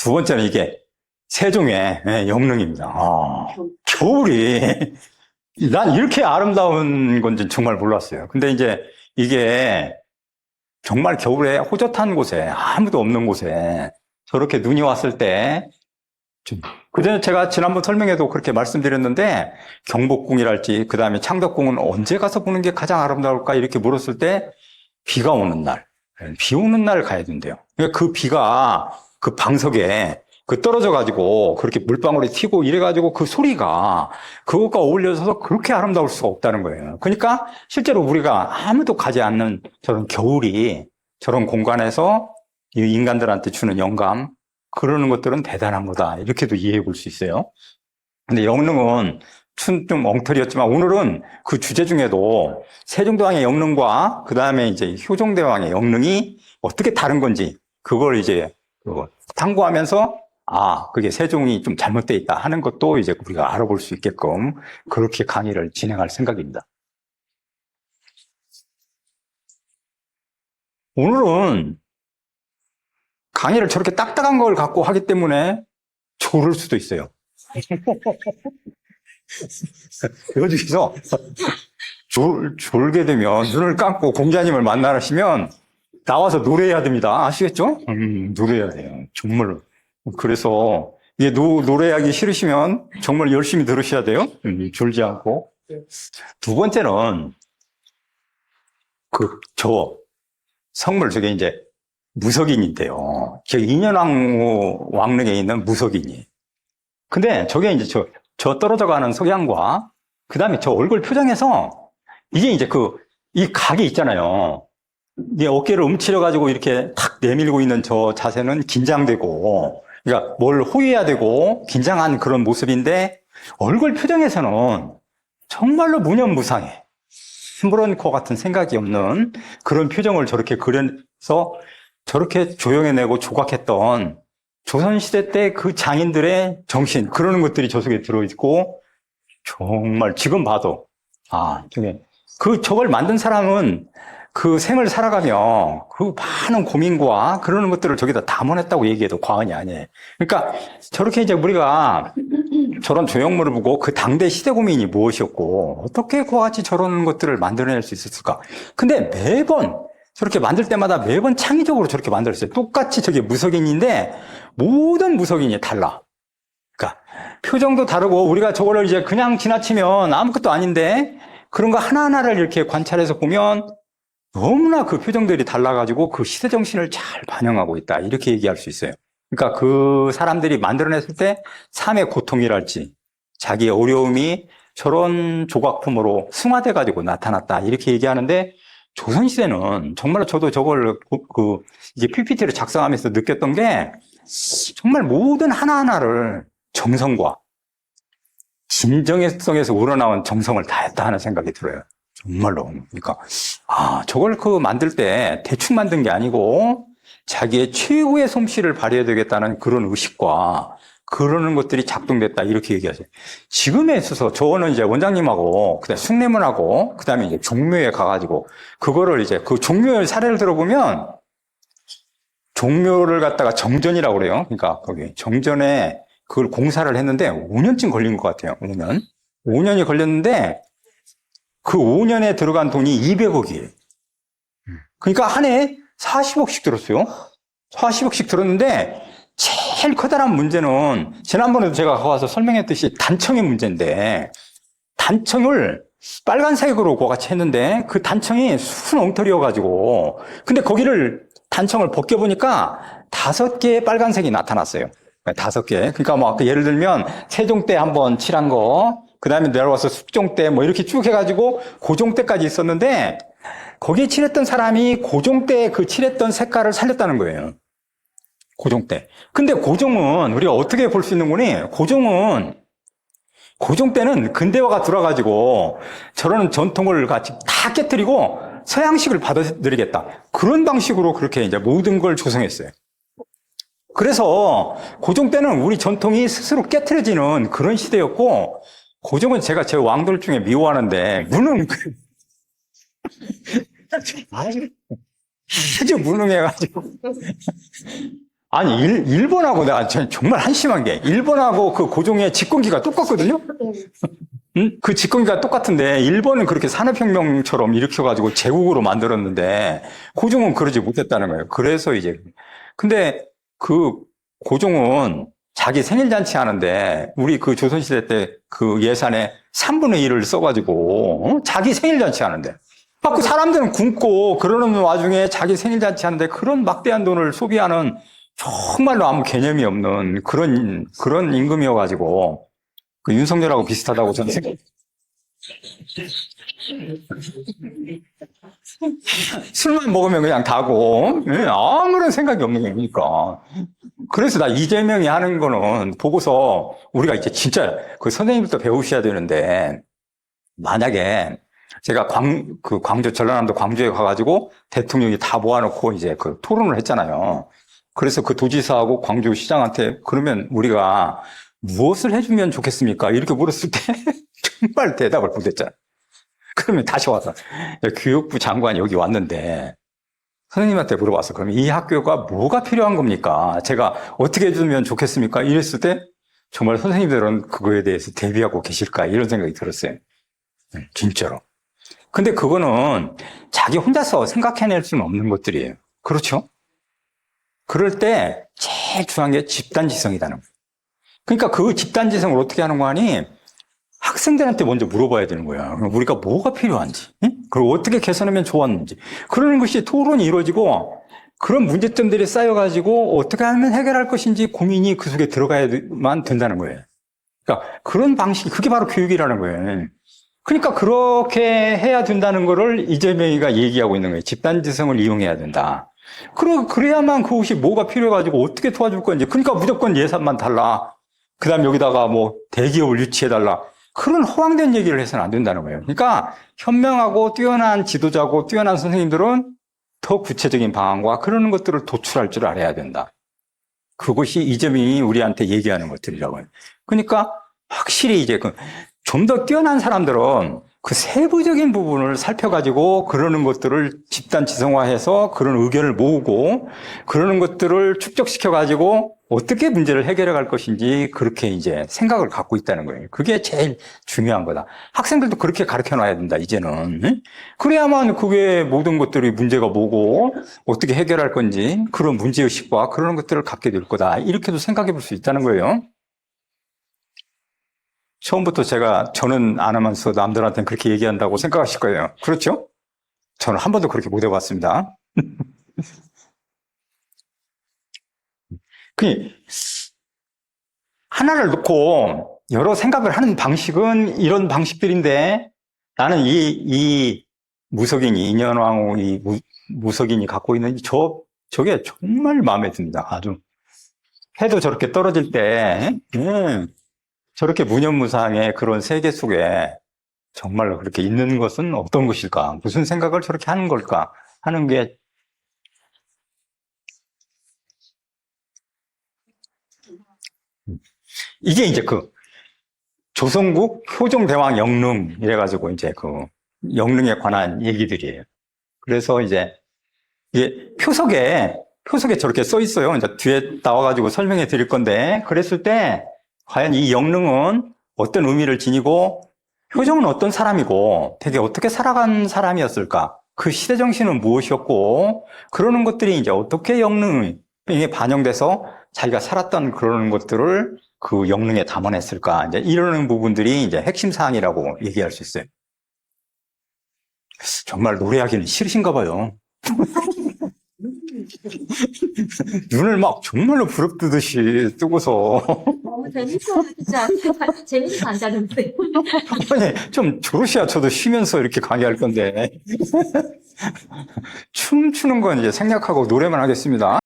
두 번째는 이게 세종의 영릉입니다. 겨울이 난 이렇게 아름다운 건지 정말 몰랐어요. 근데 이제 이게 정말 겨울에 호젓한 곳에 아무도 없는 곳에 저렇게 눈이 왔을 때 그전에 제가 지난번 설명에도 그렇게 말씀드렸는데 경복궁이랄지 그 다음에 창덕궁은 언제 가서 보는 게 가장 아름다울까 이렇게 물었을 때 비가 오는 날, 비 오는 날 가야 된대요. 그러니까 그 비가 그 방석에 떨어져가지고 그렇게 물방울이 튀고 이래가지고 그 소리가 그것과 어울려서 그렇게 아름다울 수가 없다는 거예요. 그러니까 실제로 우리가 아무도 가지 않는 저런 겨울이 저런 공간에서 이 인간들한테 주는 영감 그러는 것들은 대단한 거다. 이렇게도 이해해 볼 수 있어요. 근데 영릉은 좀 엉터리였지만 오늘은 그 주제 중에도 세종대왕의 영릉과 그 다음에 이제 효종대왕의 영릉이 어떻게 다른 건지 그걸 이제 탐구하면서 그게 세종이 좀 잘못되어 있다 하는 것도 이제 우리가 알아볼 수 있게끔 그렇게 강의를 진행할 생각입니다. 오늘은 강의를 저렇게 딱딱한 걸 갖고 하기 때문에 졸을 수도 있어요. 여기서 졸게 되면 눈을 감고 공자님을 만나시면 나와서 노래해야 됩니다. 아시겠죠? 노래해야 돼요. 정말로. 그래서 이게 노래하기 싫으시면 정말 열심히 들으셔야 돼요. 졸지 않고. 두 번째는 성물 저게 이제 무석인인데요. 인현왕후 왕릉에 있는 무석인이. 근데 저게 이제 저 떨어져 가는 석양과 그 다음에 저 얼굴 표정에서 이게 이제 이 각이 있잖아요. 이게 어깨를 움츠려가지고 이렇게 탁 내밀고 있는 저 자세는 긴장되고, 그러니까 뭘 호위해야 되고 긴장한 그런 모습인데 얼굴 표정에서는 정말로 무념무상해. 아무런 것 같은 생각이 없는 그런 표정을 저렇게 그려서 저렇게 조형해내고 조각했던 조선시대 때 그 장인들의 정신, 그러는 것들이 저 속에 들어있고, 정말 지금 봐도, 저걸 만든 사람은 그 생을 살아가며 그 많은 고민과 그러는 것들을 저기다 담아냈다고 얘기해도 과언이 아니에요. 그러니까 저렇게 이제 우리가 저런 조형물을 보고 그 당대 시대 고민이 무엇이었고, 어떻게 그와 같이 저런 것들을 만들어낼 수 있었을까. 근데 매번 저렇게 만들 때마다 매번 창의적으로 저렇게 만들었어요. 똑같이 저게 무석인인데 모든 무석인이 달라. 그러니까 표정도 다르고 우리가 저거를 이제 그냥 지나치면 아무것도 아닌데 그런 거 하나하나를 이렇게 관찰해서 보면 너무나 그 표정들이 달라가지고 그 시대 정신을 잘 반영하고 있다. 이렇게 얘기할 수 있어요. 그러니까 그 사람들이 만들어냈을 때 삶의 고통이랄지 자기의 어려움이 저런 조각품으로 승화돼가지고 나타났다. 이렇게 얘기하는데 조선시대는 정말로 저도 저걸 이제 PPT를 작성하면서 느꼈던 게 정말 모든 하나하나를 정성과 진정성에서 우러나온 정성을 다했다 하는 생각이 들어요. 정말로. 그러니까, 저걸 만들 때 대충 만든 게 아니고 자기의 최고의 솜씨를 발휘해야 되겠다는 그런 의식과 그러는 것들이 작동됐다. 이렇게 얘기하죠. 지금에 있어서 저는 이제 원장님하고, 그 다음에 숭례문하고, 그 다음에 이제 종묘에 가가지고, 그거를 이제 그 종묘의 사례를 들어보면, 종묘를 갖다가 정전이라고 그래요. 그러니까 거기 정전에 그걸 공사를 했는데 5년쯤 걸린 것 같아요. 5년. 5년이 걸렸는데, 그 5년에 들어간 돈이 200억이에요. 그러니까 한 해에 40억씩 들었어요. 40억씩 들었는데, 제일 커다란 문제는 지난번에도 제가 가서 설명했듯이 단청의 문제인데 단청을 빨간색으로 그같이 했는데 그 단청이 순 엉터리여가지고 근데 거기를 단청을 벗겨보니까 5개의 빨간색이 나타났어요. 5개. 그러니까 예를 들면 세종 때 한번 칠한 거 그 다음에 내려와서 숙종 때 이렇게 쭉 해가지고 고종 때까지 있었는데 거기에 칠했던 사람이 고종 때 그 칠했던 색깔을 살렸다는 거예요. 고종 때. 근데 고종은 우리가 어떻게 볼 수 있는 거니? 고종 때는 근대화가 들어가지고 저런 전통을 같이 다 깨뜨리고 서양식을 받아들이겠다. 그런 방식으로 그렇게 이제 모든 걸 조성했어요. 그래서 고종 때는 우리 전통이 스스로 깨트려지는 그런 시대였고, 고종은 제가 제 왕들 중에 미워하는데, 아주 무능해가지고. 아니, 일본하고 내가 정말 한심한 게, 일본하고 그 고종의 집권기가 똑같거든요? 응? 그 집권기가 똑같은데, 일본은 그렇게 산업혁명처럼 일으켜가지고 제국으로 만들었는데, 고종은 그러지 못했다는 거예요. 그래서 이제, 근데 그 고종은 자기 생일잔치 하는데, 우리 그 조선시대 때 그 예산의 3분의 1을 써가지고, 자기 생일잔치 하는데, 그 사람들은 굶고 그러는 와중에 자기 생일잔치 하는데 그런 막대한 돈을 소비하는 정말로 아무 개념이 없는 그런 임금이어가지고, 그 윤석열하고 비슷하다고 저는 생각해요. 술만 먹으면 그냥 다고, 아무런 생각이 없는 거니까. 그래서 나 이재명이 하는 거는 보고서 우리가 이제 진짜 그 선생님부터 배우셔야 되는데, 만약에 제가 광주, 전라남도 광주에 가가지고 대통령이 다 모아놓고 이제 그 토론을 했잖아요. 그래서 그 도지사하고 광주시장한테 그러면 우리가 무엇을 해주면 좋겠습니까? 이렇게 물었을 때 정말 대답을 못했잖아요. 그러면 다시 와서 교육부 장관이 여기 왔는데 선생님한테 물어봤어. 그러면 이 학교가 뭐가 필요한 겁니까? 제가 어떻게 해주면 좋겠습니까? 이랬을 때 정말 선생님들은 그거에 대해서 대비하고 계실까? 이런 생각이 들었어요. 진짜로. 근데 그거는 자기 혼자서 생각해낼 수는 없는 것들이에요. 그렇죠? 그럴 때 제일 중요한 게 집단지성이라는 거예요. 그러니까 그 집단지성을 어떻게 하는 거 아니? 학생들한테 먼저 물어봐야 되는 거야. 우리가 뭐가 필요한지, 응? 그리고 어떻게 개선하면 좋았는지. 그러는 것이 토론이 이루어지고 그런 문제점들이 쌓여가지고 어떻게 하면 해결할 것인지 고민이 그 속에 들어가야만 된다는 거예요. 그러니까 그런 방식이 그게 바로 교육이라는 거예요. 그러니까 그렇게 해야 된다는 거를 이재명이가 얘기하고 있는 거예요. 집단지성을 이용해야 된다. 그래야만 그것이 뭐가 필요해가지고 어떻게 도와줄 건지. 그러니까 무조건 예산만 달라. 그 다음 여기다가 뭐 대기업을 유치해달라. 그런 허황된 얘기를 해서는 안 된다는 거예요. 그러니까 현명하고 뛰어난 지도자고 뛰어난 선생님들은 더 구체적인 방안과 그런 것들을 도출할 줄 알아야 된다. 그것이 이재명이 우리한테 얘기하는 것들이라고 해요. 그러니까 확실히 이제 좀 더 뛰어난 사람들은 그 세부적인 부분을 살펴가지고 그러는 것들을 집단 지성화해서 그런 의견을 모으고 그러는 것들을 축적시켜가지고 어떻게 문제를 해결해 갈 것인지 그렇게 이제 생각을 갖고 있다는 거예요. 그게 제일 중요한 거다. 학생들도 그렇게 가르쳐 놔야 된다, 이제는. 응? 그래야만 그게 모든 것들이 문제가 뭐고 어떻게 해결할 건지 그런 문제의식과 그런 것들을 갖게 될 거다. 이렇게도 생각해 볼 수 있다는 거예요. 처음부터 저는 안 하면서 남들한테는 그렇게 얘기한다고 생각하실 거예요. 그렇죠? 저는 한 번도 그렇게 못 해봤습니다. 하나를 놓고 여러 생각을 하는 방식은 이런 방식들인데 나는 이 무석인이, 인현왕후 이 무석인이 갖고 있는 저게 정말 마음에 듭니다. 아주. 해도 저렇게 떨어질 때, 저렇게 무념무상의 그런 세계 속에 정말로 그렇게 있는 것은 어떤 것일까? 무슨 생각을 저렇게 하는 걸까? 하는 게 이게 이제 그 조선국 효종대왕 영릉 이래가지고 이제 그 영릉에 관한 얘기들이에요. 그래서 이제 이게 표석에 저렇게 써 있어요. 이제 뒤에 나와가지고 설명해 드릴 건데 그랬을 때 과연 이 영릉은 어떤 의미를 지니고 효종은 어떤 사람이고 되게 어떻게 살아간 사람이었을까? 그 시대 정신은 무엇이었고 그러는 것들이 이제 어떻게 영릉에 반영돼서 자기가 살았던 그런 것들을 그 영릉에 담아냈을까? 이제 이러는 부분들이 이제 핵심 사항이라고 얘기할 수 있어요. 정말 노래하기는 싫으신가 봐요. 눈을 막 정말로 부릅뜨듯이 뜨고서. 너무 재밌어서 앉았는데. 아니, 좀 저러셔야 저도 쉬면서 이렇게 강의할 건데. 춤추는 건 이제 생략하고 노래만 하겠습니다.